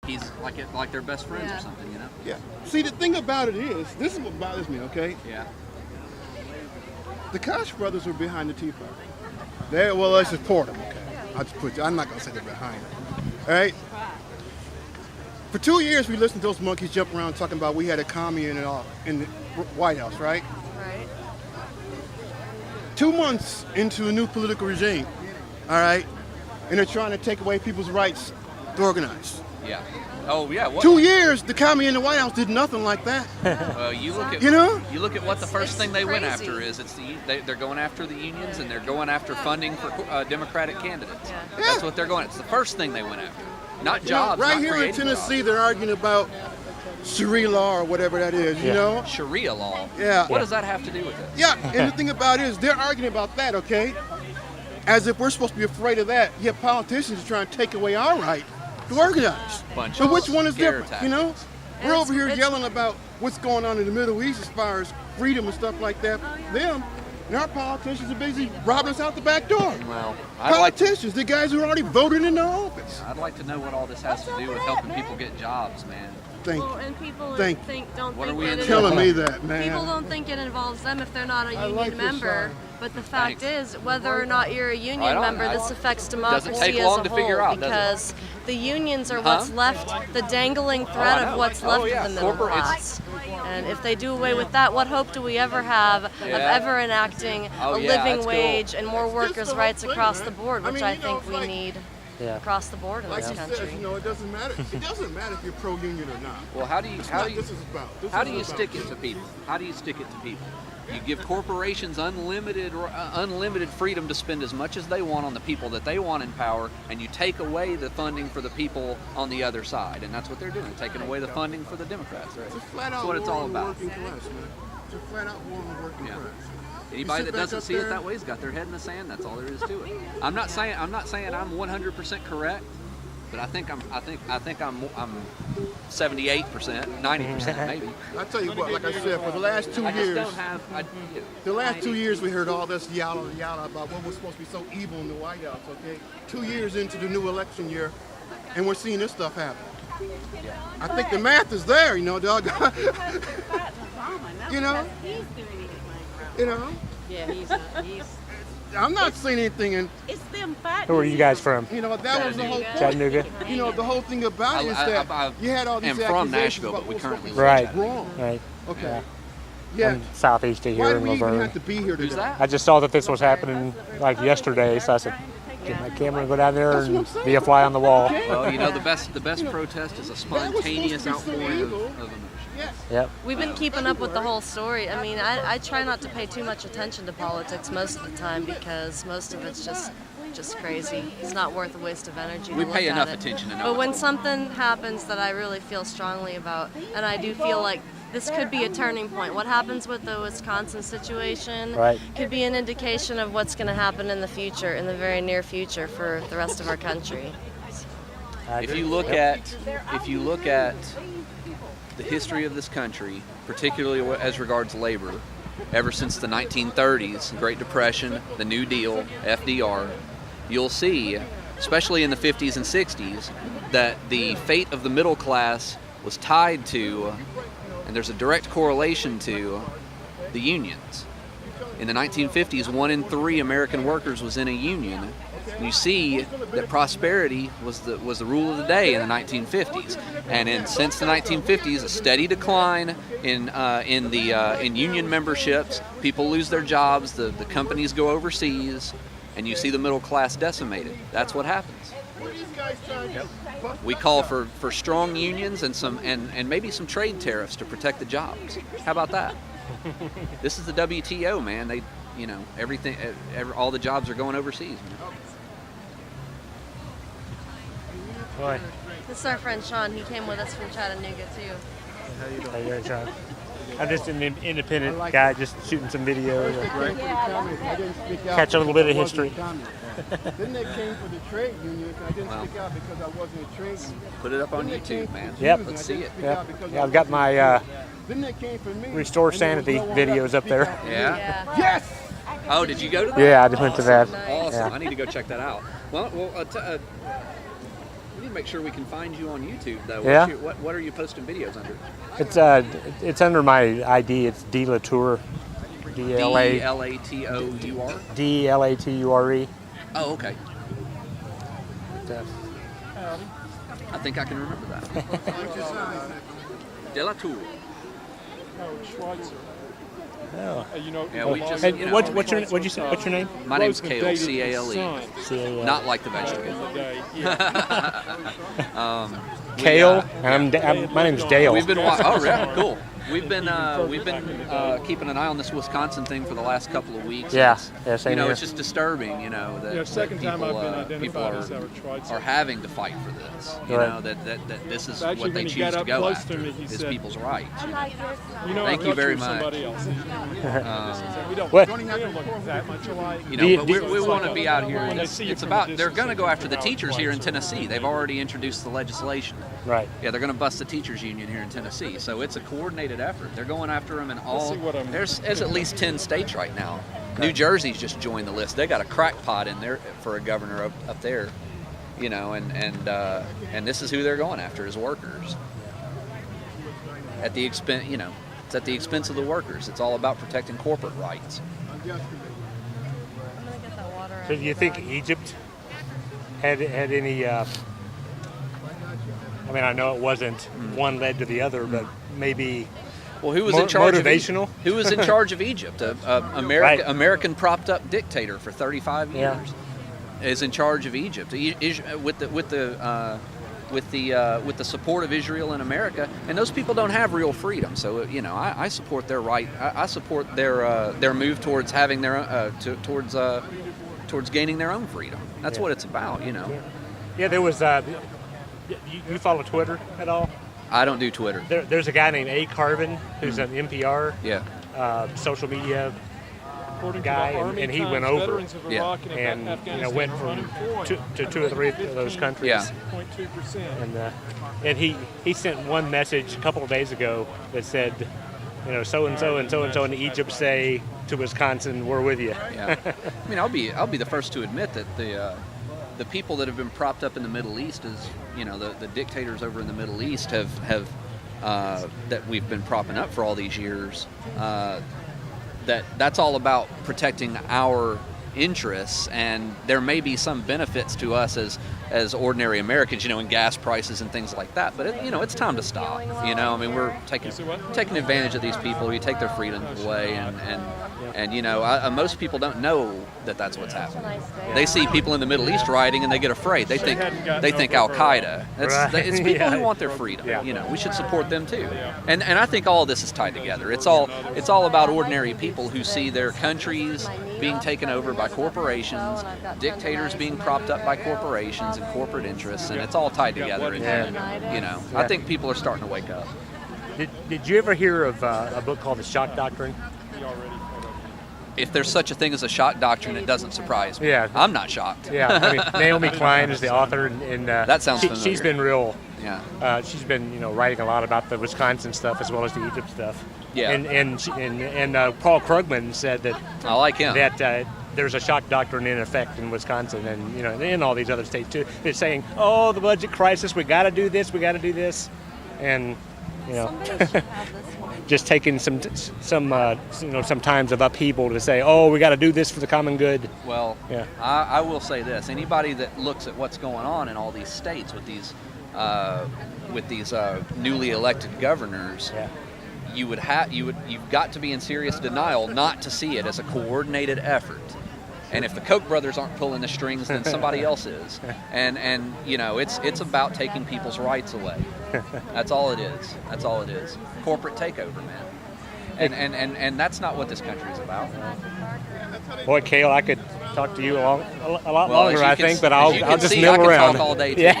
he's like their best friends or something, you know? Yeah. See, the thing about it is, this is what bothers me, okay? Yeah. The Koch brothers were behind the Tea Party. Well, let's support them, okay? I'm not going to say they're behind it. All right? For 2 years, we listened to those monkeys jump around talking about we had a commie in the White House, right? Right. 2 months into a new political regime, all right? And they're trying to take away people's rights to organize. Yeah. Oh, yeah. What? 2 years, the commie in the White House did nothing like that. You look at you look at what the first thing they went after is. They're going after the unions and they're going after funding for Democratic candidates. Yeah. That's what they're going. It's the first thing they went after. Not jobs. Right not here in creating Tennessee, jobs. they're arguing about Sharia law or whatever that is, you know? Sharia law. Yeah. What does that have to do with it? Yeah, and the thing about it is they're arguing about that, okay? As if we're supposed to be afraid of that, yet politicians are trying to take away our right to organize. Bunch So of which one is scare different, you know? We're over here yelling about what's going on in the Middle East as far as freedom and stuff like that. Them, and our politicians are busy robbing us out the back door. Well, Politicians, the guys who are already voted into office. I'd like to know what all this has to do with helping people get jobs, man. Thank Well, you. and people Thank don't What are think we that it Telling me involves- that, man. People don't think it involves them if they're not a union like this member. song. But the fact Thanks. is, whether or not you're a union Right on. member, this affects democracy take as long a to whole. figure out, does it? Because the unions are what's left, the dangling thread know. of what's Oh, left yeah. of the middle Corporate- class. And if they do away with that, what hope do we ever have of ever enacting Oh, a yeah, living that's cool. wage and more workers' the rights whole thing, across man. the board, I which mean, I you know, think it's we like- need Yeah. across the board in Like this you country. said, you know, it doesn't matter. It doesn't matter if you're pro-union or not. Well, how do you That's how not do you this is about. This how is do you about. stick it to people? How do you stick it to people? You give corporations unlimited freedom to spend as much as they want on the people that they want in power, and you take away the funding for the people on the other side, and that's what they're doing, taking away the funding for the Democrats. Right? It's a flat out That's what it's war all on the about. working class, man. It's a flat out war on the working Yeah. class. Anybody sit that back doesn't up see it there- that way has got their head in the sand. That's all there is to it. I'm not saying I'm 100% correct, but I think I'm 78%, 90% maybe. I tell you what, like I said, for the last 2 I just years, don't have. the last 2 years we heard all this yalla about what was supposed to be so evil in the White House, okay? 2 years into the new election year, and we're seeing this stuff happen. I think the math is there, you know, dog. You know? You know? Yeah, he's I'm not saying anything, and it's them fighting. Who are you guys from? you know that was the whole point. Chattanooga. You know, the whole thing about it is that you had all these am from accusations Nashville, about but we what was currently supposed live to be in wrong. Right. Okay. Yeah. I'm southeast of Why here do in we even Laverne. have to be here today? Who's that? I just saw that this was happening like yesterday, so I said, get my camera and go down there That's what I'm and saying. be a fly on the wall. Well, you know, the best protest is a spontaneous That was supposed to be so outpouring of evil. emotion. Yes. Yep. We've been keeping up with the whole story. I mean, I try not to pay too much attention to politics most of the time because most of it's just crazy. It's not worth a waste of energy. We to pay look enough at it. attention to know. But when something happens that I really feel strongly about, and I do feel like this could be a turning point. What happens with the Wisconsin situation Right. could be an indication of what's going to happen in the future, in the very near future, for the rest of our country. If you look at the history of this country, particularly as regards labor, ever since the 1930s, Great Depression, the New Deal, FDR, you'll see, especially in the 50s and 60s, that the fate of the middle class was tied to, and there's a direct correlation to, the unions. In the 1950s, 1 in 3 American workers was in a union. And you see that prosperity was the rule of the day in the 1950s, and since the 1950s, a steady decline in union memberships. People lose their jobs. The companies go overseas, and you see the middle class decimated. That's what happens. We call for strong unions and maybe some trade tariffs to protect the jobs. How about that? This is the WTO, man. They, everything, all the jobs are going overseas. Man. Boy. This is our friend Sean. He came with us from Chattanooga, too. How you doing, John? I'm just an independent guy, just shooting some videos. Catch a little bit of history. Then they came for the trade union. I didn't speak out because I wasn't a trade union. Put it up on YouTube, man. Yep. Let's see it. Yep. Yeah, I've got my Then they came for me. Restore Sanity videos up there. Yeah. Yes! Oh, did you go to that? Yeah, I just went to that. Awesome. Yeah. I need to go check that out. Well, need to make sure we can find you on YouTube, though. Yeah? What are you posting videos under? It's under my ID. It's D Latour. D-L-A-T-O-U-R? D-L-A-T-U-R-E. Oh, okay. I think I can remember that. De La Tour. Oh. Yeah, we just, Hey, you know, what's your name? my name's Cale, C-A-L-E. C-A-L-E. Not like the vegetable. Kale. My name's Dale. We've been oh, really? Cool. We've been keeping an eye on this Wisconsin thing for the last couple of weeks. Yeah, It's, same here. it's just disturbing, that, second that time people, I've been people identified as our are having to fight for this. Right. That this is Actually, what they when he choose got to up go close after to me, he is said, people's rights. I Thank you thought very were much. somebody else. We don't What? look that much alike. But we want to be out here. When they It's, see you it's from about a they're distance, going to they go can after the tell teachers it's here in white. Tennessee. They've already introduced the legislation. Right. Yeah, they're going to bust the teachers union here in Tennessee. So it's a coordinated effort. They're going after them in all. see what I'm- There's at least 10 states right now. New Jersey's just joined the list. They got a crackpot in there for a governor up there, and this is who they're going after is workers. At the expense, it's at the expense of the workers. It's all about protecting corporate rights. I'm gonna get that water out So of do you the think bag. Egypt had any? I mean, I know it wasn't one led to the other, but maybe. Well, who was in charge motivational? of who was in charge of Egypt? Right. American propped up dictator for 35 Yeah. years is in charge of Egypt with the support of Israel and America, and those people don't have real freedom. So I support their right. I support their move towards having their towards gaining their own freedom. That's what it's about. Yeah, there was. You follow Twitter at all? I don't do Twitter. There's a guy named A. Carvin who's an NPR Yeah. social media According guy, to the Army and he Times, went over veterans of Iraq and Afghanistan went are from unemployed. two or three of those countries. Yeah. 0.2%. And he sent one message a couple of days ago that said, so and so and so and so in Egypt say to Wisconsin, we're with you. Yeah. I mean, I'll be the first to admit that the people that have been propped up in the Middle East is, the dictators over in the Middle East have that we've been propping up for all these years. That's all about protecting our interests, and there may be some benefits to us as ordinary Americans, in gas prices and things like that. But it's time to stop. I mean, we're taking advantage of these people. We take their freedom away, and most people don't know that that's what's happening. They see people in the Middle East rioting and they get afraid. They think Al Qaeda. It's people who want their freedom. Yeah. We should support them too. And I think all of this is tied together. It's all about ordinary people who see their countries being taken over by corporations, dictators being propped up by corporations and corporate interests, and it's all tied together. And I think people are starting to wake up. Did you ever hear of a book called The Shock Doctrine? If there's such a thing as a shock doctrine, it doesn't surprise me. Yeah. I'm not shocked. Yeah, I mean, Naomi Klein is the author, and That sounds she's familiar. been real. Yeah. She's been writing a lot about the Wisconsin stuff as well as the Egypt stuff. Yeah. And Paul Krugman said that I like him. there's a shock doctrine in effect in Wisconsin and in all these other states too. They're saying, oh, the budget crisis, we got to do this, and Somebody should have this one. just taking some times of upheaval to say, oh, we got to do this for the common good. Well, Yeah. I will say this: anybody that looks at what's going on in all these states with these newly elected governors, Yeah. you've got to be in serious denial not to see it as a coordinated effort. And if the Koch brothers aren't pulling the strings, then somebody else is. And it's about taking people's rights away. That's all it is. That's all it is. Corporate takeover, man. And that's not what this country is about. Boy, Cale, I could talk to you a lot Well, longer, as you I can think, but as I'll you can just see, mill I can around. talk all day too. Yeah.